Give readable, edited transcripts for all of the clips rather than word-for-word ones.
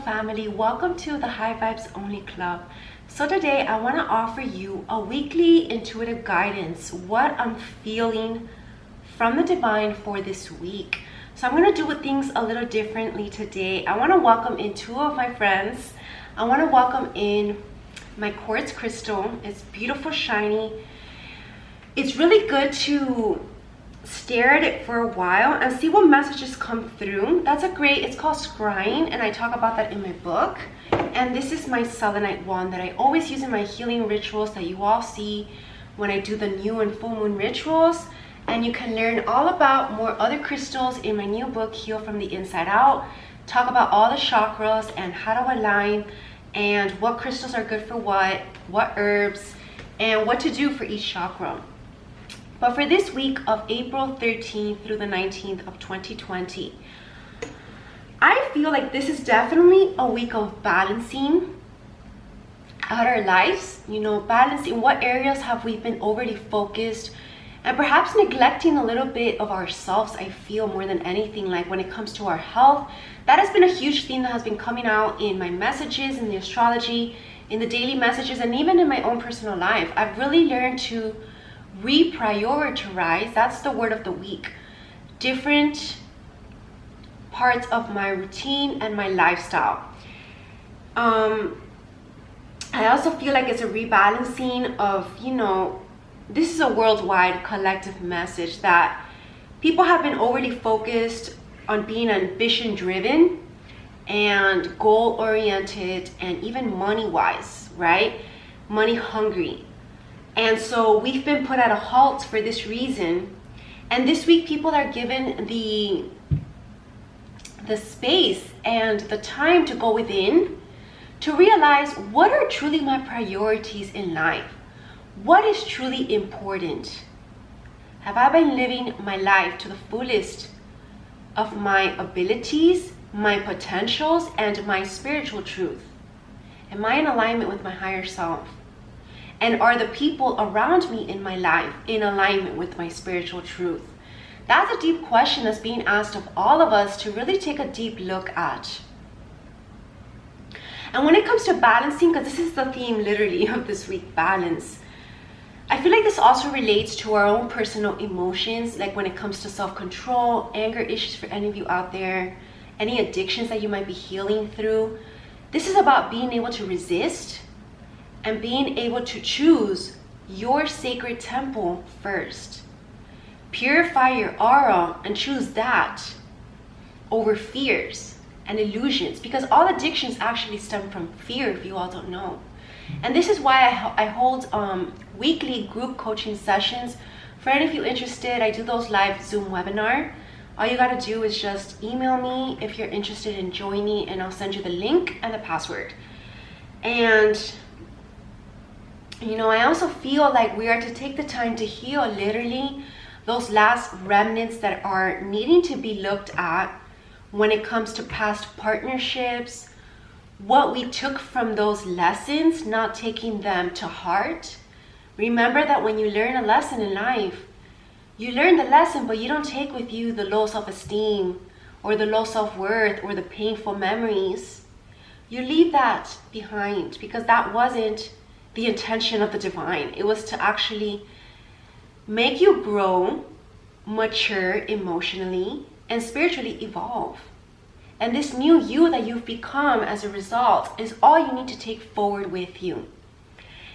family, welcome to the High Vibes Only Club. So today I want to offer you a weekly intuitive guidance, what I'm feeling from the divine for this week. So I'm going to do things a little differently today. I want to welcome in two of my friends. I want to welcome in my quartz crystal. It's beautiful, shiny. It's really good to stare at it for a while and see what messages come through. It's called Scrying, and I talk about that in my book. And this is my selenite wand that I always use in my healing rituals that you all see when I do the new and full moon rituals. And you can learn all about more other crystals in my new book, Heal from the Inside Out. Talk about all the chakras and how to align and what crystals are good for what herbs, and what to do for each chakra. But for this week of April 13th through the 19th of 2020, I feel like this is definitely a week of balancing out our lives. You know, balancing what areas have we been overly focused and perhaps neglecting a little bit of ourselves. I feel more than anything, like when it comes to our health, that has been a huge theme that has been coming out in my messages, in the astrology, in the daily messages, and even in my own personal life. I've really learned to reprioritize, that's the word of the week, different parts of my routine and my lifestyle. I also feel like it's a rebalancing of, you know, this is a worldwide collective message that people have been overly focused on being ambition driven and goal oriented and even money wise, right? Money hungry. And so we've been put at a halt for this reason. And this week people are given the space and the time to go within to realize what are truly my priorities in life. What is truly important? Have I been living my life to the fullest of my abilities, my potentials, and my spiritual truth? Am I in alignment with my higher self? And are the people around me in my life in alignment with my spiritual truth? That's a deep question that's being asked of all of us to really take a deep look at. And when it comes to balancing, because this is the theme literally of this week, balance, I feel like this also relates to our own personal emotions, like when it comes to self-control, anger issues for any of you out there, any addictions that you might be healing through. This is about being able to resist and being able to choose your sacred temple first. Purify your aura and choose that over fears and illusions, because all addictions actually stem from fear, if you all don't know. And this is why I hold weekly group coaching sessions. For any of you interested, I do those live Zoom webinar. All you gotta do is just email me if you're interested in joining, and I'll send you the link and the password. And you know, I also feel like we are to take the time to heal literally those last remnants that are needing to be looked at when it comes to past partnerships, what we took from those lessons, not taking them to heart. Remember that when you learn a lesson in life, you learn the lesson, but you don't take with you the low self-esteem or the low self-worth or the painful memories. You leave that behind, because that wasn't the intention of the divine. It was to actually make you grow, mature emotionally, and spiritually evolve. And this new you that you've become as a result is all you need to take forward with you.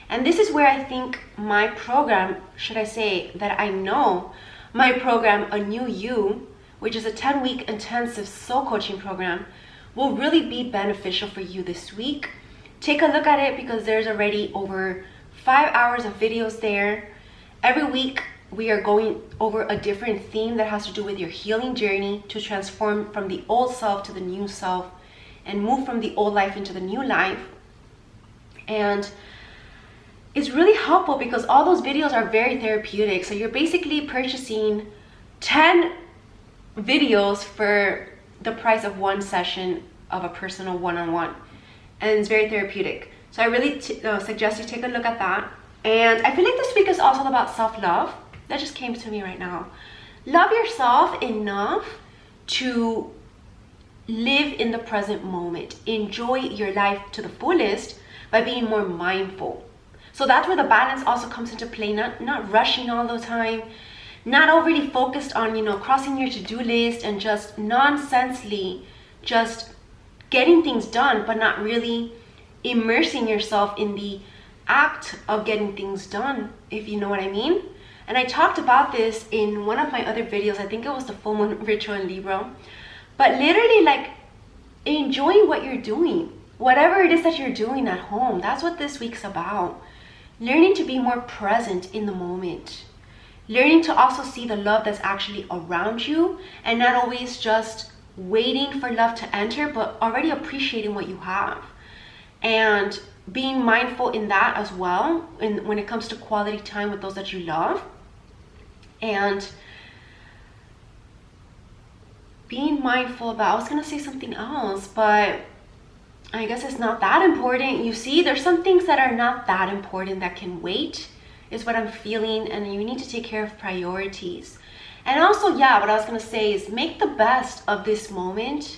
And this is where I think my program, should I say that I know my program, A New You, which is a 10-week intensive soul coaching program, will really be beneficial for you this week. Take a look at it, because there's already over 5 hours of videos there. Every week we are going over a different theme that has to do with your healing journey to transform from the old self to the new self and move from the old life into the new life. And it's really helpful because all those videos are very therapeutic. So you're basically purchasing 10 videos for the price of one session of a personal one-on-one. And it's very therapeutic. So I really suggest you take a look at that. And I feel like this week is also about self-love. That just came to me right now. Love yourself enough to live in the present moment. Enjoy your life to the fullest by being more mindful. So that's where the balance also comes into play. Not rushing all the time, not overly focused on, crossing your to-do list and just nonsensely just getting things done, but not really immersing yourself in the act of getting things done, if you know what I mean. And I talked about this in one of my other videos. I think it was the full moon ritual in Libra. But literally, like, enjoy what you're doing. Whatever it is that you're doing at home, that's what this week's about. Learning to be more present in the moment. Learning to also see the love that's actually around you and not always just waiting for love to enter, but already appreciating what you have. And being mindful in that as well when it comes to quality time with those that you love. And being mindful about, I was going to say something else, but I guess it's not that important. You see, there's some things that are not that important that can wait, is what I'm feeling, and you need to take care of priorities. And also, yeah, what I was going to say is make the best of this moment.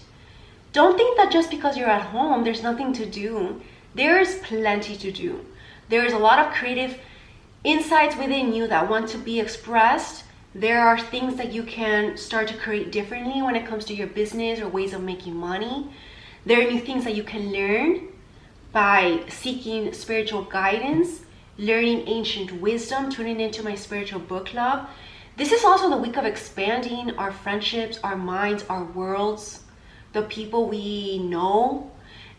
Don't think that just because you're at home, there's nothing to do. There is plenty to do. There is a lot of creative insights within you that want to be expressed. There are things that you can start to create differently when it comes to your business or ways of making money. There are new things that you can learn by seeking spiritual guidance, learning ancient wisdom, tuning into my spiritual book club. This is also the week of expanding our friendships, our minds, our worlds, the people we know.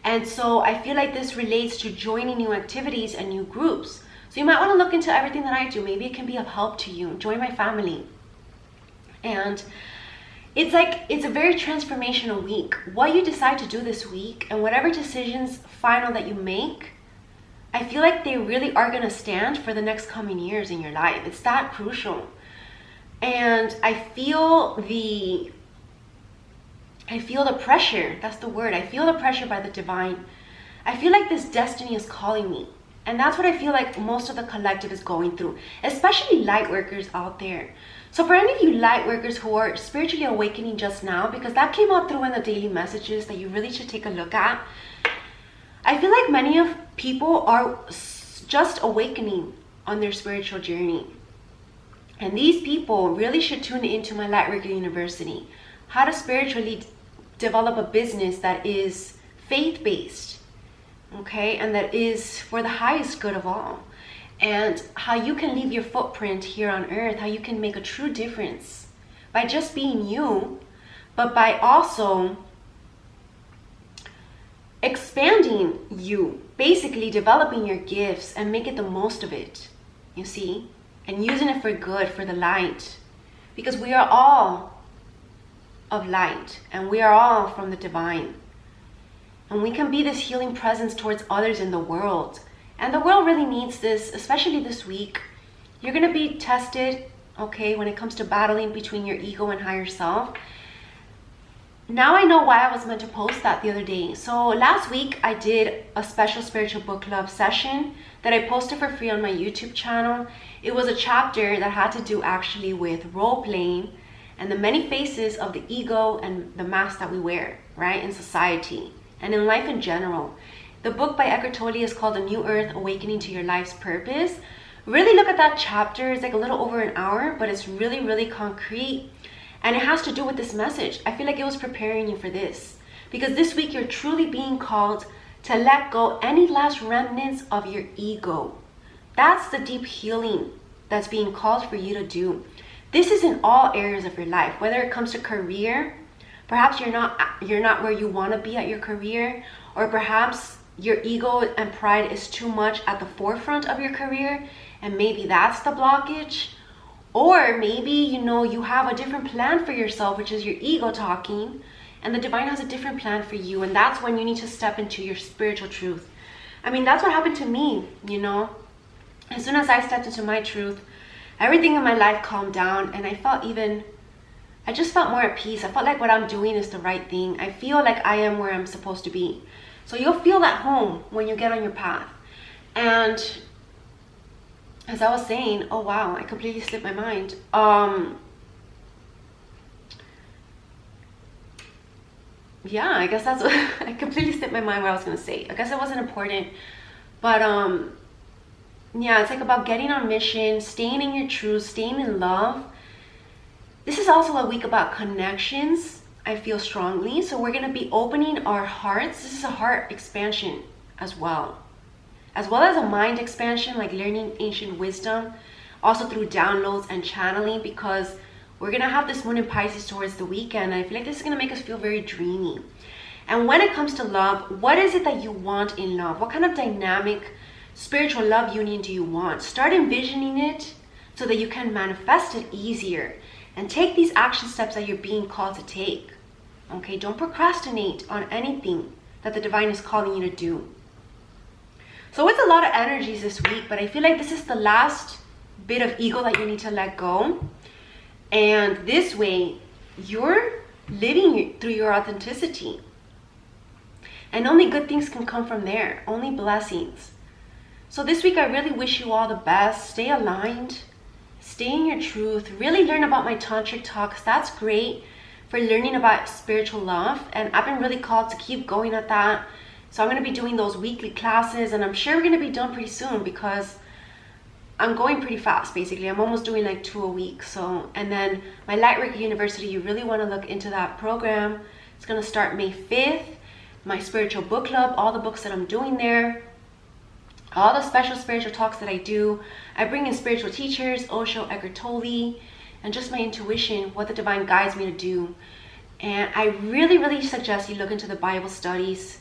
And so I feel like this relates to joining new activities and new groups. So you might want to look into everything that I do. Maybe it can be of help to you. Join my family. And it's a very transformational week. What you decide to do this week and whatever decisions final that you make, I feel like they really are going to stand for the next coming years in your life. It's that crucial. And I feel the pressure. That's the word. I feel the pressure by the divine. I feel like this destiny is calling me. And that's what I feel like most of the collective is going through, especially light workers out there. So for any of you light workers who are spiritually awakening just now, because that came out through in the daily messages that you really should take a look at. I feel like many of people are just awakening on their spiritual journey. And these people really should tune into my Light Worker University. How to spiritually develop a business that is faith-based. Okay, and that is for the highest good of all. And how you can leave your footprint here on earth, how you can make a true difference by just being you, but by also expanding you, basically developing your gifts and make it the most of it, you see, and using it for good, for the light, because we are all of light and we are all from the divine. And we can be this healing presence towards others in the world. And the world really needs this, especially this week. You're going to be tested, okay, when it comes to battling between your ego and higher self. Now I know why I was meant to post that the other day. So last week I did a special spiritual book club session that I posted for free on my YouTube channel. It was a chapter that had to do actually with role playing and the many faces of the ego and the mask that we wear, right, in society and in life in general. The book by Eckhart Tolle is called A New Earth, Awakening to Your Life's Purpose. Really look at that chapter. It's like a little over an hour, but it's really, really concrete. And it has to do with this message. I feel like it was preparing you for this. Because this week you're truly being called to let go any last remnants of your ego. That's the deep healing that's being called for you to do. This is in all areas of your life, whether it comes to career. Perhaps you're not where you want to be at your career, or perhaps your ego and pride is too much at the forefront of your career, and maybe that's the blockage. Or maybe, you have a different plan for yourself, which is your ego talking, and the divine has a different plan for you, and that's when you need to step into your spiritual truth. I mean, that's what happened to me, As soon as I stepped into my truth, everything in my life calmed down, and I just felt more at peace. I felt like what I'm doing is the right thing. I feel like I am where I'm supposed to be. So you'll feel at home when you get on your path. And as I was saying, oh wow, I completely slipped my mind. yeah, I guess that's what I completely slipped my mind what I was gonna say. I guess it wasn't important, but yeah, it's like about getting on mission, staying in your truth, staying in love. This is also a week about connections, I feel strongly. So we're gonna be opening our hearts. This is a heart expansion as well as a mind expansion, like learning ancient wisdom, also through downloads and channeling, because we're gonna have this moon in Pisces towards the weekend. And I feel like this is gonna make us feel very dreamy. And when it comes to love, what is it that you want in love? What kind of dynamic spiritual love union do you want? Start envisioning it so that you can manifest it easier and take these action steps that you're being called to take. Okay, don't procrastinate on anything that the divine is calling you to do. So it's a lot of energies this week, but I feel like this is the last bit of ego that you need to let go. And this way, you're living through your authenticity. And only good things can come from there, only blessings. So this week, I really wish you all the best. Stay aligned, stay in your truth, really learn about my tantric talks. That's great for learning about spiritual love. And I've been really called to keep going at that. So I'm going to be doing those weekly classes, and I'm sure we're going to be done pretty soon because I'm going pretty fast, basically. I'm almost doing like 2 a week. So, and then my Lightwork University, you really want to look into that program. It's going to start May 5th. My spiritual book club, all the books that I'm doing there, all the special spiritual talks that I do. I bring in spiritual teachers, Osho, Eckhart Tolle, and just my intuition, what the divine guides me to do. And I really, really suggest you look into the Bible studies,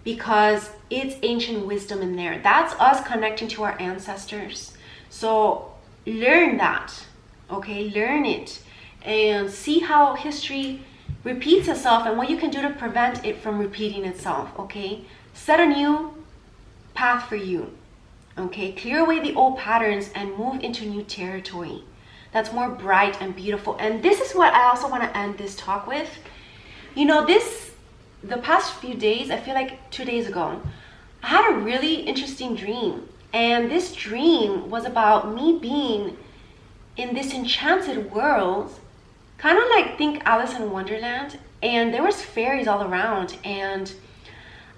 because it's ancient wisdom in there. That's us connecting to our ancestors. So learn that, okay? Learn it and see how history repeats itself and what you can do to prevent it from repeating itself, okay? Set a new path for you, okay? Clear away the old patterns and move into new territory that's more bright and beautiful. And this is what I also want to end this talk with. You know, the past few days, I feel like 2 days ago, I had a really interesting dream. And this dream was about me being in this enchanted world, kind of like think Alice in Wonderland. And there was fairies all around. And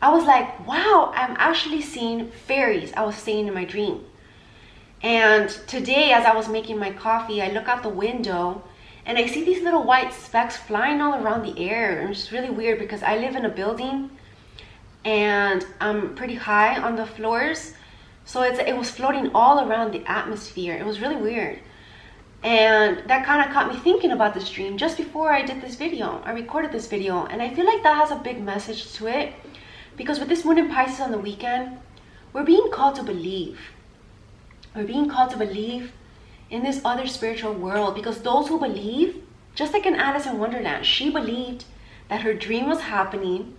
I was like, wow, I'm actually seeing fairies. I was saying in my dream. And today, as I was making my coffee, I look out the window and I see these little white specks flying all around the air. And it's really weird because I live in a building and I'm pretty high on the floors. So it was floating all around the atmosphere. It was really weird. And that kind of caught me thinking about this dream just before I did this video. I recorded this video. And I feel like that has a big message to it. Because with this moon in Pisces on the weekend, we're being called to believe. We're being called to believe in this other spiritual world, because those who believe, just like in Alice in Wonderland, she believed that her dream was happening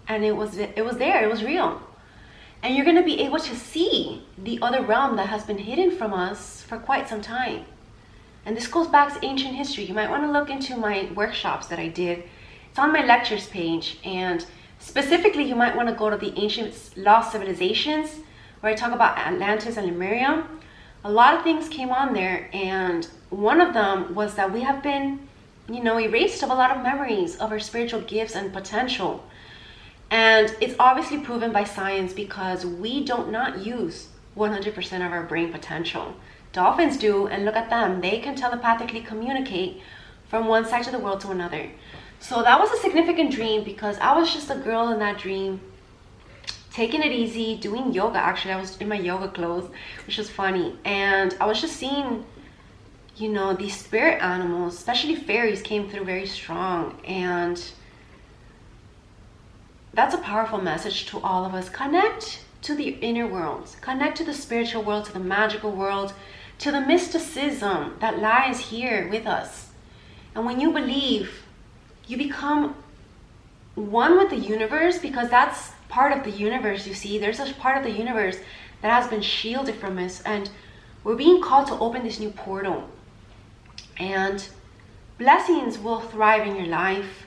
and it was there, it was real. And you're going to be able to see the other realm that has been hidden from us for quite some time. And this goes back to ancient history. You might want to look into my workshops that I did. It's on my lectures page, and specifically you might want to go to the ancient lost civilizations where I talk about Atlantis and Lemuria. A lot of things came on there, and one of them was that we have been, erased of a lot of memories of our spiritual gifts and potential. And it's obviously proven by science because we don't not use 100% of our brain potential. Dolphins do, and look at them. They can telepathically communicate from one side of the world to another. So that was a significant dream because I was just a girl in that dream, taking it easy, doing yoga. Actually, I was in my yoga clothes, which was funny. And I was just seeing, these spirit animals, especially fairies, came through very strong. And that's a powerful message to all of us. Connect to the inner world. Connect to the spiritual world, to the magical world, to the mysticism that lies here with us. And when you believe, you become one with the universe, because that's part of the universe. You see, there's a part of the universe that has been shielded from us, and we're being called to open this new portal. And blessings will thrive in your life,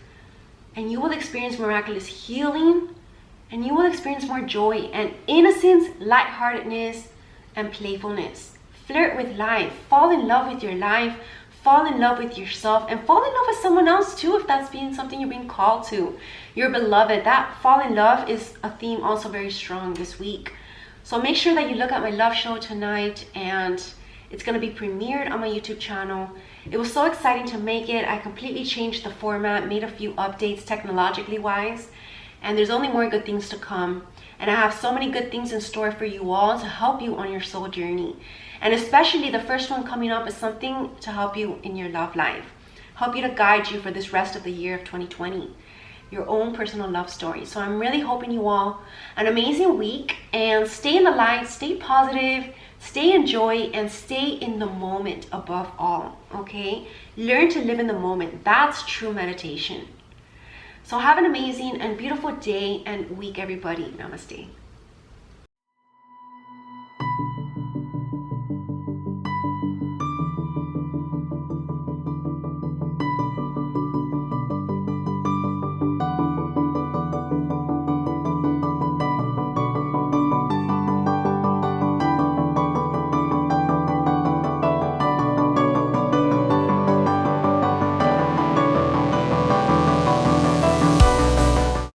and you will experience miraculous healing, and you will experience more joy and innocence, lightheartedness, and playfulness. Flirt with life, fall in love with your life, fall in love with yourself and fall in love with someone else too, if that's being something you're being called to. Your beloved, that fall in love is a theme also very strong this week. So make sure that you look at my love show tonight, and it's going to be premiered on my YouTube channel. It was so exciting to make it. I completely changed the format, made a few updates technologically wise, and there's only more good things to come. And I have so many good things in store for you all to help you on your soul journey. And especially the first one coming up is something to help you in your love life, help you to guide you for this rest of the year of 2020. Your own personal love story. So I'm really hoping you all an amazing week, and stay in the light, stay positive, stay in joy, and stay in the moment above all, okay? Learn to live in the moment. That's true meditation. So have an amazing and beautiful day and week, everybody. Namaste.